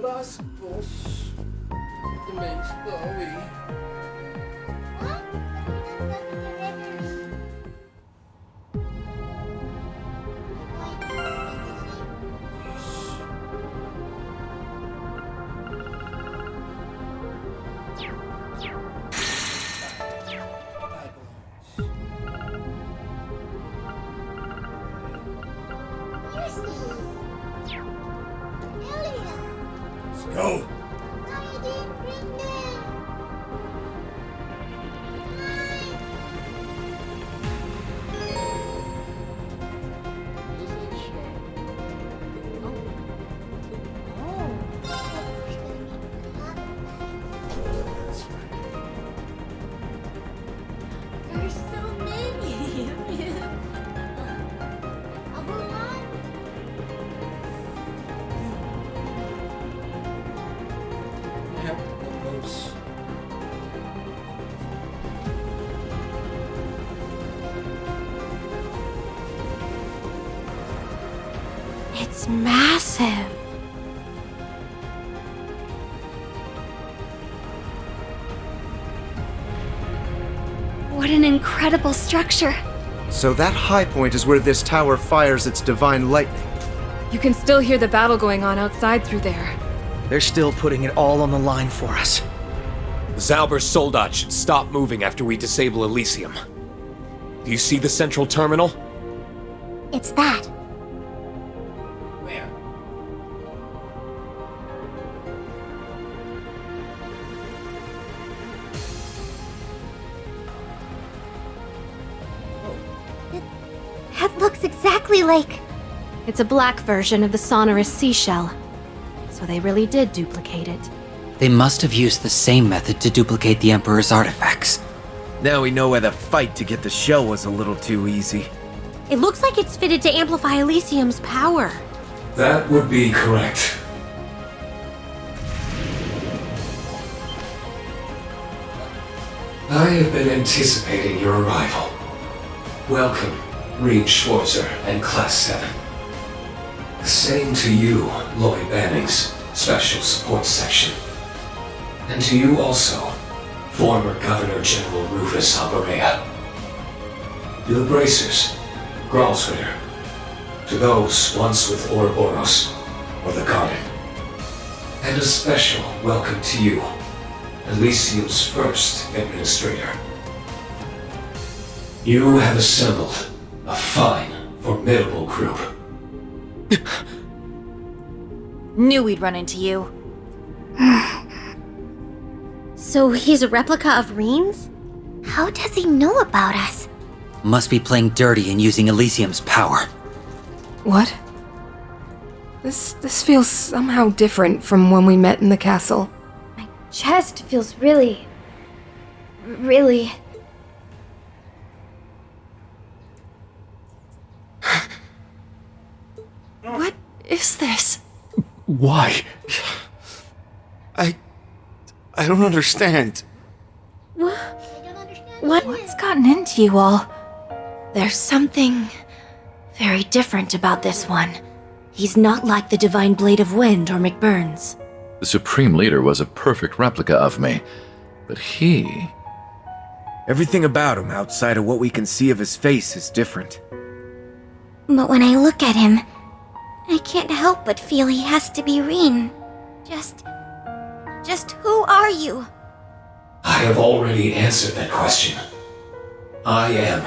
Rastos. The main story. Go! There's so many. Yep, almost. It's massive. What an incredible structure. So that high point is where this tower fires its divine lightning. You can still hear the battle going on outside through there. They're still putting it all on the line for us. Zauber's soldat should stop moving after we disable Elysium. Do you see the central terminal? It's that. Where? That looks exactly like... It's a black version of the sonorous seashell. So they really did duplicate it. They must have used the same method to duplicate the Emperor's artifacts. Now we know why the fight to get the shell was a little too easy. It looks like it's fitted to amplify Elysium's power. That would be correct. I have been anticipating your arrival. Welcome, Reed Schwarzer and Class 7. The same to you, Lloyd Bannings, Special Support Section. And to you also, former Governor General Rufus Alberea. To the Bracers, Gralsritter. To those once with Ouroboros, or the Garden. And a special welcome to you, Elysium's first administrator. You have assembled a fine, formidable group. Knew we'd run into you. So he's a replica of Rean's? How does he know about us? Must be playing dirty and using Elysium's power. What? This feels somehow different from when we met in the castle. My chest feels really... What is this? Why? I don't understand. What's gotten into you all? There's something very different about this one. He's not like the Divine Blade of Wind or McBurn's. The Supreme Leader was a perfect replica of me, but he... Everything about him outside of what we can see of his face is different. But when I look at him, I can't help but feel he has to be Rean. Just who are you? I have already answered that question. I am.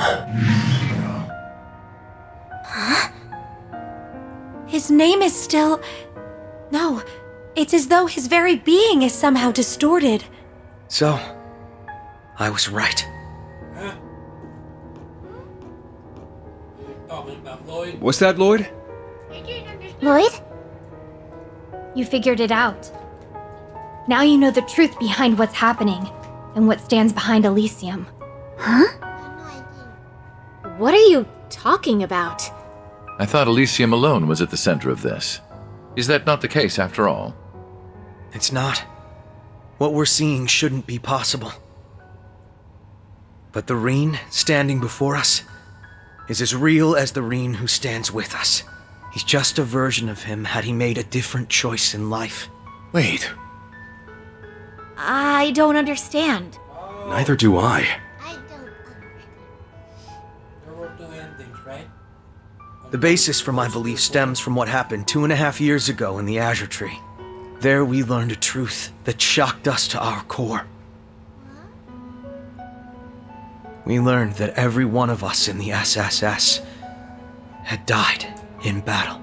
Huh? His name is still... No, it's as though his very being is somehow distorted. So, I was right. Talking about Lloyd. What's that, Lloyd? Lloyd? You figured it out. Now you know the truth behind what's happening, and what stands behind Elysium. Huh? What are you talking about? I thought Elysium alone was at the center of this. Is that not the case after all? It's not. What we're seeing shouldn't be possible. But the Rean standing before us is as real as the Rean who stands with us. He's just a version of him had he made a different choice in life. Wait, I don't understand. neither do I. There were two endings, right? The basis for my belief stems from what happened 2.5 years ago in the Azure Tree. There we learned a truth that shocked us to our core. We learned that every one of us in the SSS had died in battle.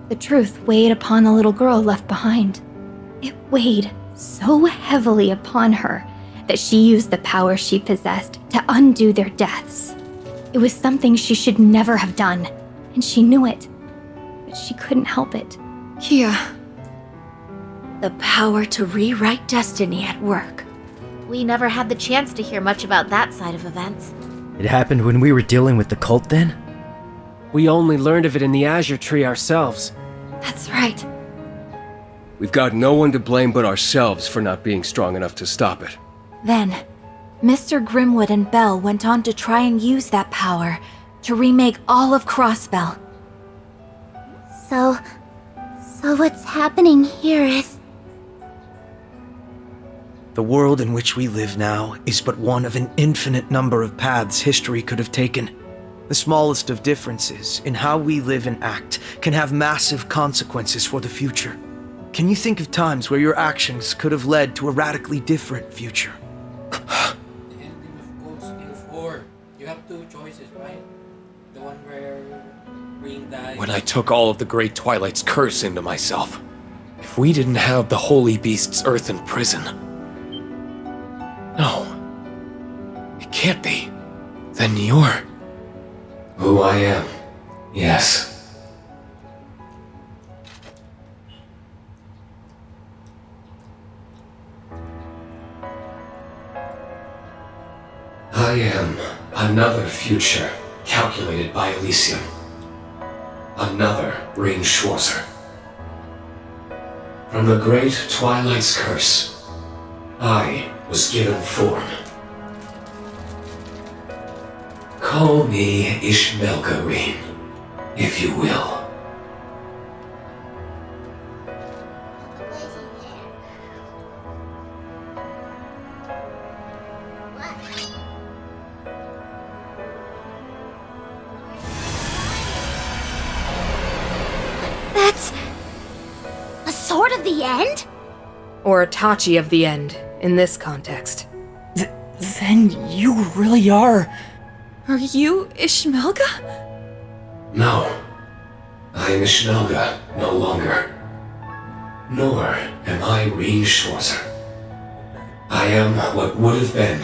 The truth weighed upon the little girl left behind. It weighed so heavily upon her that she used the power she possessed to undo their deaths. It was something she should never have done, and she knew it, but she couldn't help it. Kia. The power to rewrite destiny at work. We never had the chance to hear much about that side of events. It happened when we were dealing with the cult then? We only learned of it in the Azure Tree ourselves. That's right. We've got no one to blame but ourselves for not being strong enough to stop it. Then, Mr. Grimwood and Bell went on to try and use that power to remake all of Crossbell. So what's happening here is... The world in which we live now is but one of an infinite number of paths history could have taken. The smallest of differences in how we live and act can have massive consequences for the future. Can you think of times where your actions could have led to a radically different future? The ending of Ghost in 4. You have two choices, right? The one where Green dies. When I took all of the Great Twilight's curse into myself, if we didn't have the Holy Beast's earthen prison... No. It can't be. Then you're... Who I am, yes. I am another future calculated by Elysium. Another Rain Schwarzer. From the Great Twilight's curse, I was given form. Call me Ishmelga Rain, if you will. That's... a sword of the end? Or a Tachi of the end, in this context. Then you really are... Are you Ishmelga? No. I am Ishmelga no longer. Nor am I Rain Schwarzer. I am what would have been,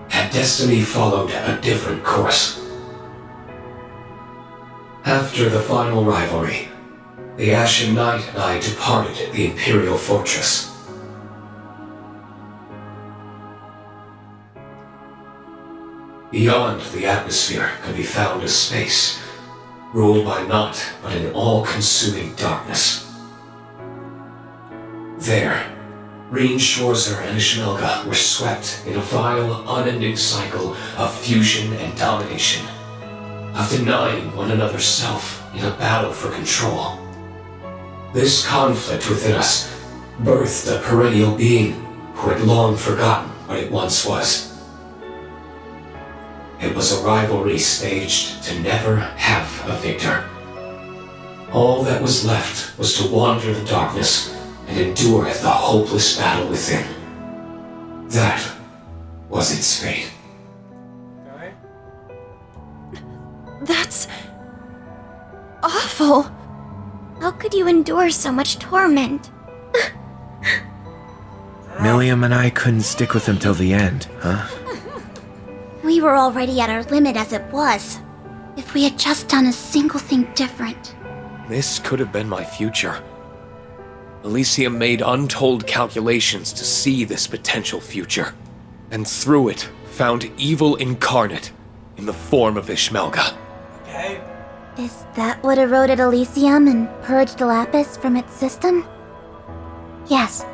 had destiny followed a different course. After the final rivalry, the Ashen Knight and I departed the Imperial Fortress. Beyond the atmosphere could be found a space, ruled by naught but an all-consuming darkness. There, Rain Schwarzer and Ishmelga were swept in a vile, unending cycle of fusion and domination, of denying one another's self in a battle for control. This conflict within us birthed a perennial being who had long forgotten what it once was. It was a rivalry staged to never have a victor. All that was left was to wander the darkness and endure the hopeless battle within. That was its fate. Okay. That's... awful. How could you endure so much torment? Milliam and I couldn't stick with him till the end, huh? We were already at our limit as it was. If we had just done a single thing different. This could have been my future. Elysium made untold calculations to see this potential future, and through it found evil incarnate in the form of Ishmelga. Okay. Is that what eroded Elysium and purged Lapis from its system? Yes.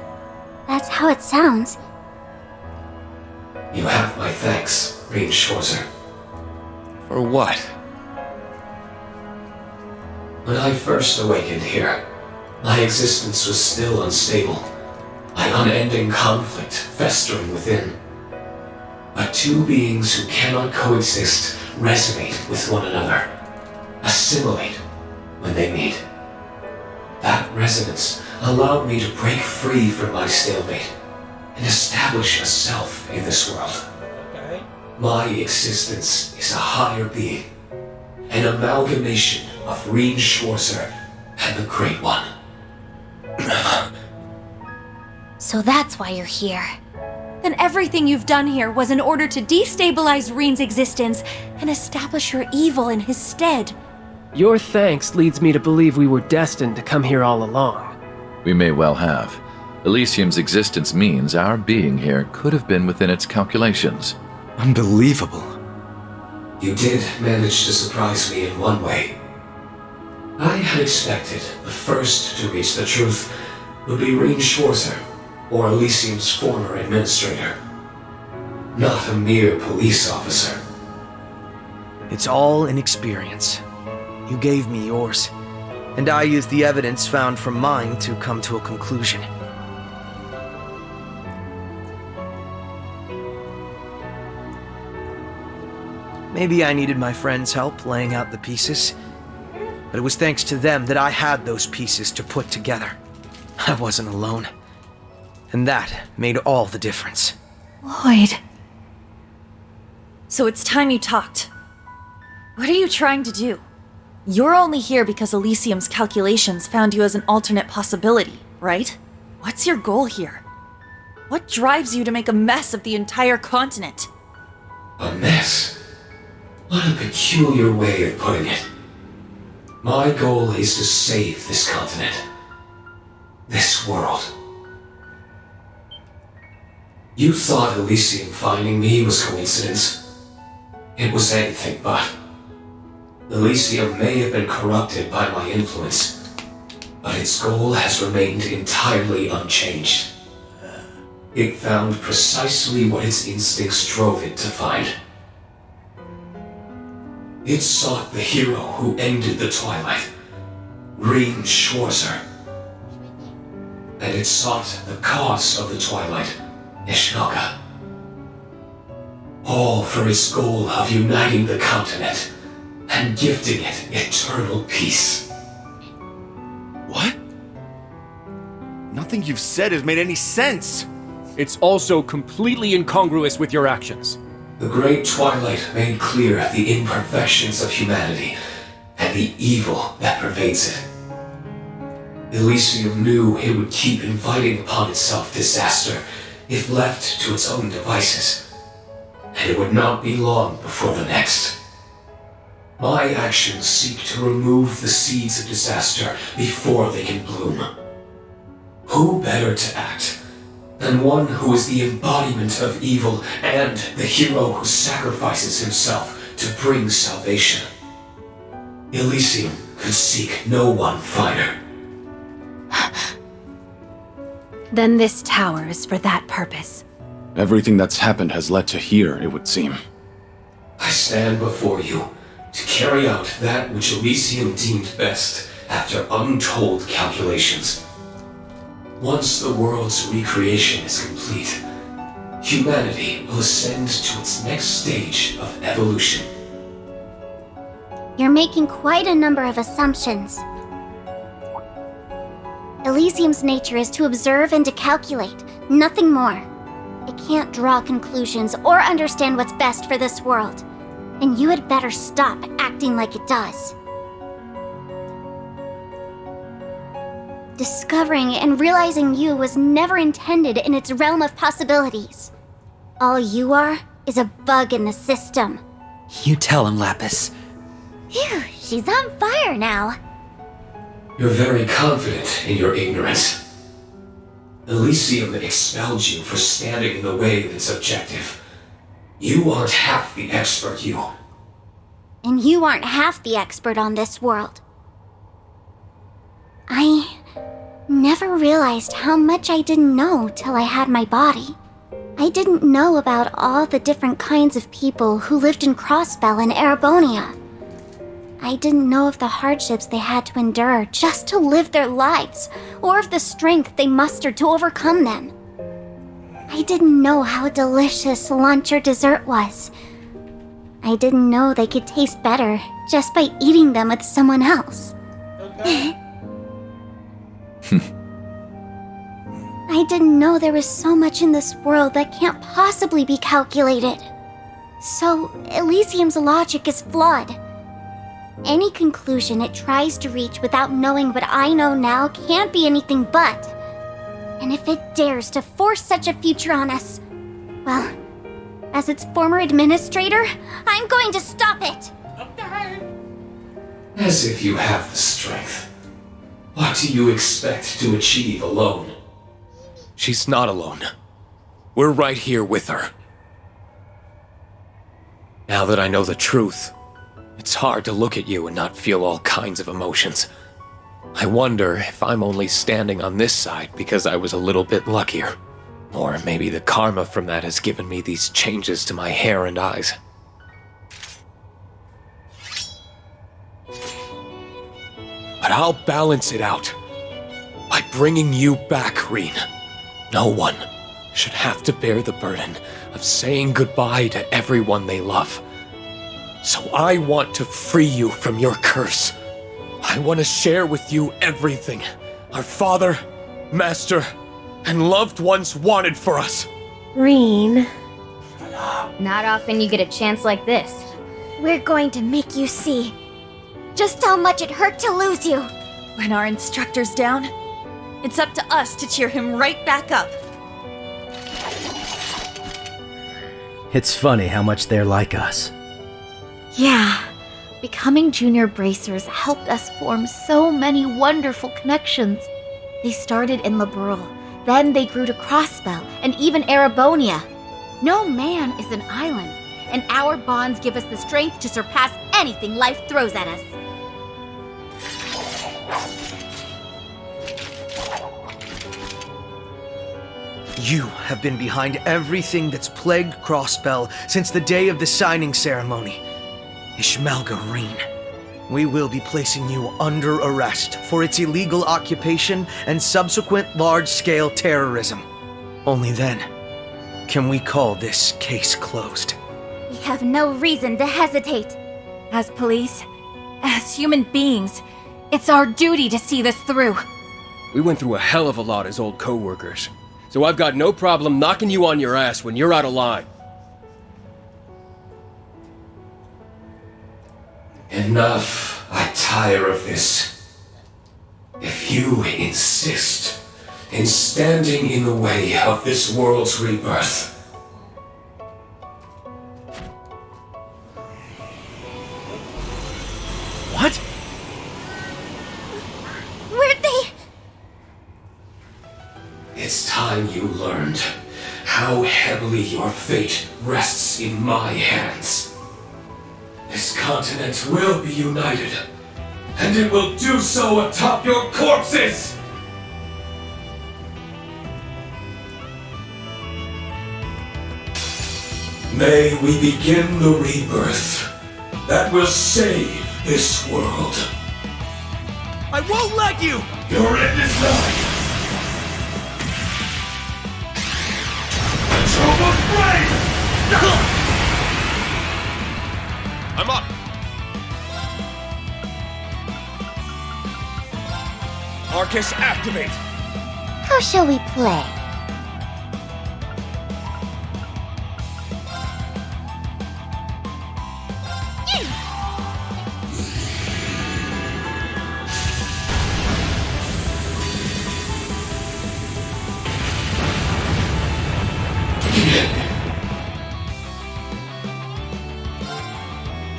That's how it sounds. You have my thanks, Rean Schwarzer. For what? When I first awakened here, my existence was still unstable. My unending conflict festering within. But two beings who cannot coexist resonate with one another, assimilate when they meet. That resonance allowed me to break free from my stalemate and establish a self in this world. My existence is a higher being, an amalgamation of Rean Schwarzer and the Great One. So that's why you're here. Then everything you've done here was in order to destabilize Rean's existence and establish your evil in his stead. Your thanks leads me to believe we were destined to come here all along. We may well have. Elysium's existence means our being here could have been within its calculations. Unbelievable. You did manage to surprise me in one way. I had expected the first to reach the truth would be Rean Schwarzer, or Elysium's former administrator. Not a mere police officer. It's all an experience. You gave me yours, and I used the evidence found from mine to come to a conclusion. Maybe I needed my friends' help laying out the pieces, but it was thanks to them that I had those pieces to put together. I wasn't alone, and that made all the difference. Lloyd. So it's time you talked. What are you trying to do? You're only here because Elysium's calculations found you as an alternate possibility, right? What's your goal here? What drives you to make a mess of the entire continent? A mess? What a peculiar way of putting it. My goal is to save this continent. This world. You thought Elysium finding me was coincidence. It was anything but. Elysium may have been corrupted by my influence, but its goal has remained entirely unchanged. It found precisely what its instincts drove it to find. It sought the hero who ended the Twilight, Rean Schwarzer. And it sought the cause of the Twilight, Ishnaga. All for its goal of uniting the continent and gifting it eternal peace. What? Nothing you've said has made any sense. It's also completely incongruous with your actions. The Great Twilight made clear the imperfections of humanity and the evil that pervades it. Elysium knew it would keep inviting upon itself disaster if left to its own devices, and it would not be long before the next. My actions seek to remove the seeds of disaster before they can bloom. Who better to act than one who is the embodiment of evil and the hero who sacrifices himself to bring salvation? Elysium could seek no one finer. Then this tower is for that purpose. Everything that's happened has led to here, it would seem. I stand before you to carry out that which Elysium deemed best after untold calculations. Once the world's recreation is complete, humanity will ascend to its next stage of evolution. You're making quite a number of assumptions. Elysium's nature is to observe and to calculate, nothing more. It can't draw conclusions or understand what's best for this world. And you had better stop acting like it does. Discovering and realizing you was never intended in its realm of possibilities. All you are is a bug in the system. You tell him, Lapis. Phew, she's on fire now. You're very confident in your ignorance. Elysium expelled you for standing in the way of its objective. You aren't half the expert, you. And you aren't half the expert on this world. I Never realized how much I didn't know till I had my body. I didn't know about all the different kinds of people who lived in Crossbell and Erebonia. I didn't know of the hardships they had to endure just to live their lives, or of the strength they mustered to overcome them. I didn't know how delicious lunch or dessert was. I didn't know they could taste better just by eating them with someone else. I didn't know there was so much in this world that can't possibly be calculated. So, Elysium's logic is flawed. Any conclusion it tries to reach without knowing what I know now can't be anything but. And if it dares to force such a future on us, well, as its former administrator, I'm going to stop it! As if you have the strength. What do you expect to achieve alone? She's not alone. We're right here with her. Now that I know the truth, it's hard to look at you and not feel all kinds of emotions. I wonder if I'm only standing on this side because I was a little bit luckier. Or maybe the karma from that has given me these changes to my hair and eyes. But I'll balance it out by bringing you back, Reen. No one should have to bear the burden of saying goodbye to everyone they love. So I want to free you from your curse. I want to share with you everything our father, master, and loved ones wanted for us. Reen. Not often you get a chance like this. We're going to make you see just how much it hurt to lose you. When our instructor's down, it's up to us to cheer him right back up. It's funny how much they're like us. Yeah, becoming junior bracers helped us form so many wonderful connections. They started in Liberal, then they grew to Crossbell, and even Erebonia. No man is an island, and our bonds give us the strength to surpass anything life throws at us. You have been behind everything that's plagued Crossbell since the day of the signing ceremony. Ishmelga Reen, we will be placing you under arrest for its illegal occupation and subsequent large-scale terrorism. Only then can we call this case closed. We have no reason to hesitate. As police, as human beings, it's our duty to see this through. We went through a hell of a lot as old co-workers, so I've got no problem knocking you on your ass when you're out of line. Enough. I tire of this. If you insist in standing in the way of this world's rebirth, What? Where'd they... it's time you learned how heavily your fate rests in my hands. This continent will be united, and it will do so atop your corpses! May we begin the rebirth that will save this world. I won't let you! Your end is nigh! The Tomb of Brave! I'm up! Arcus, activate! How shall we play?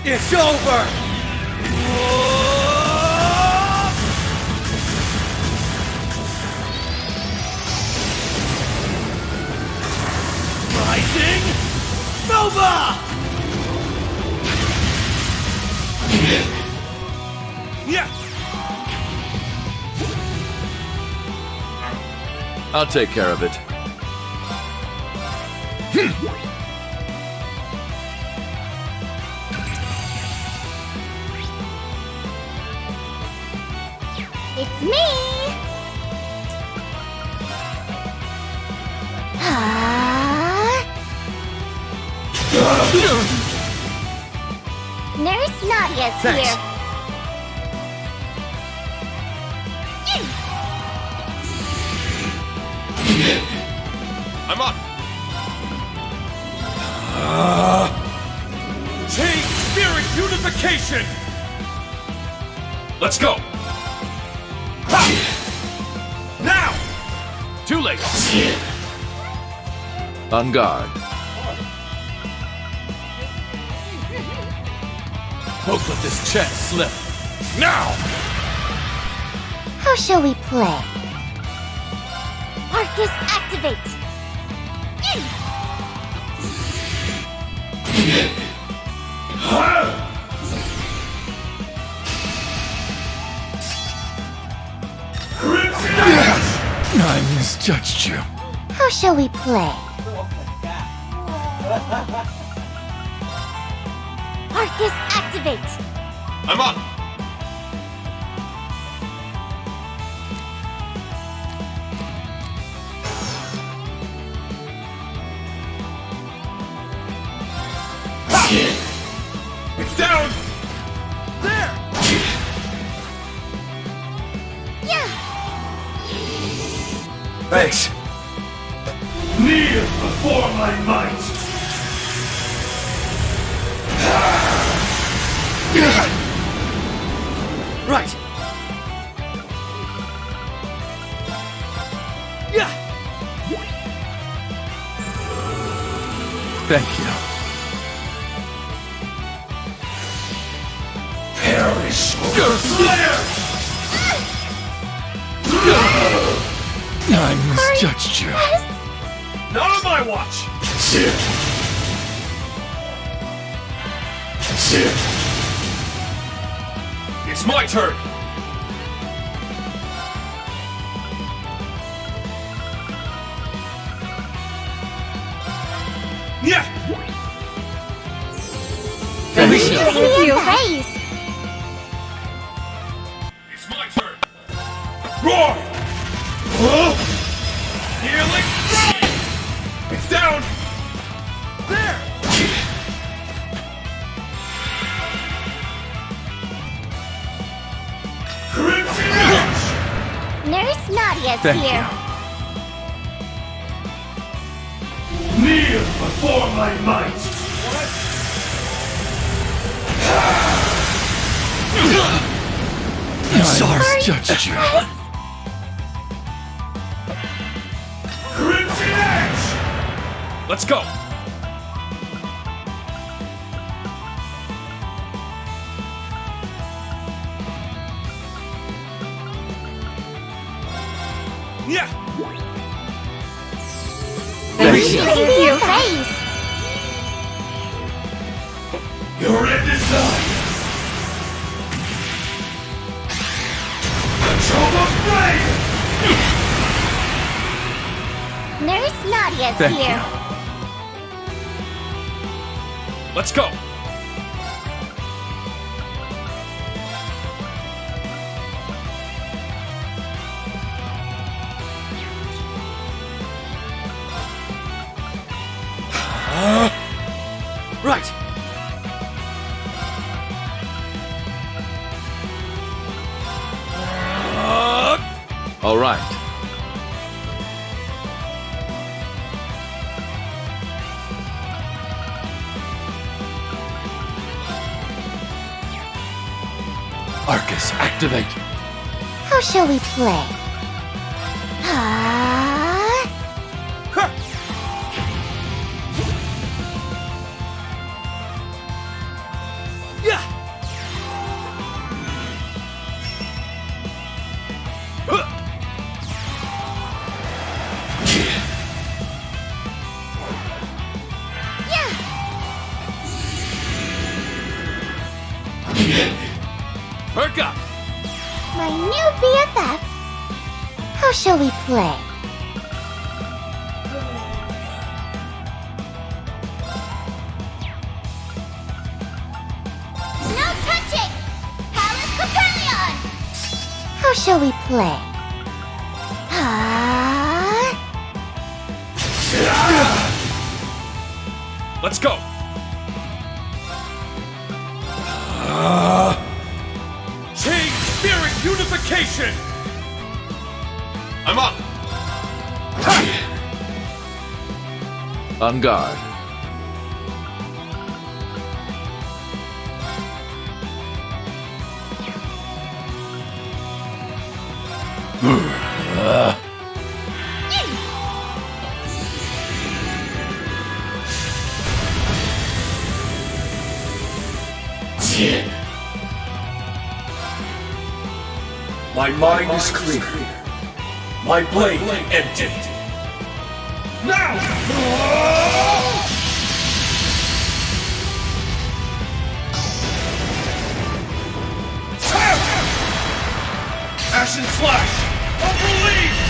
It's over! Rising Nova! Yeah! I'll take care of it. It's me! Nurse Nadia's Thanks. here. I'm up! Take spirit unification! Let's go! Ha! Now! Too late. On guard. Don't let this chance slip. Now! How shall we play? Arcus activate! I misjudged you. How shall we play? Arcus activate! I'm up! It's down! There! Yeah! Thanks. Kneel before my might! Right. Yeah. Thank you. Perish, Slayer! I misjudged you. Not on my watch! Sit. It's my turn! Yeah! Thank you. Praise! It's my turn! Roar! Healing! It's down! There! Crimson Edge! Nurse Nadia's Thank here. Kneel before my might! I misjudged you. Crimson Edge! Let's go! Yeah! Thank you. Praise! Your end is nigh! Control of flame! Nurse Nadia's Thank here. Let's go! Right. All right. Arcus, activate. How shall we play? Yeah. Perk up. My new BFF. How shall we play? shall we play? Let's go! Chain Spirit Unification! I'm up! On guard. My mind is clear. My blade empty. Now! Ashen Flash! Unreleased!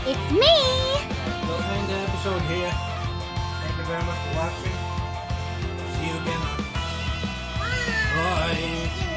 It's me! We'll end the episode here. Thank you very much for watching. See you again on. Bye.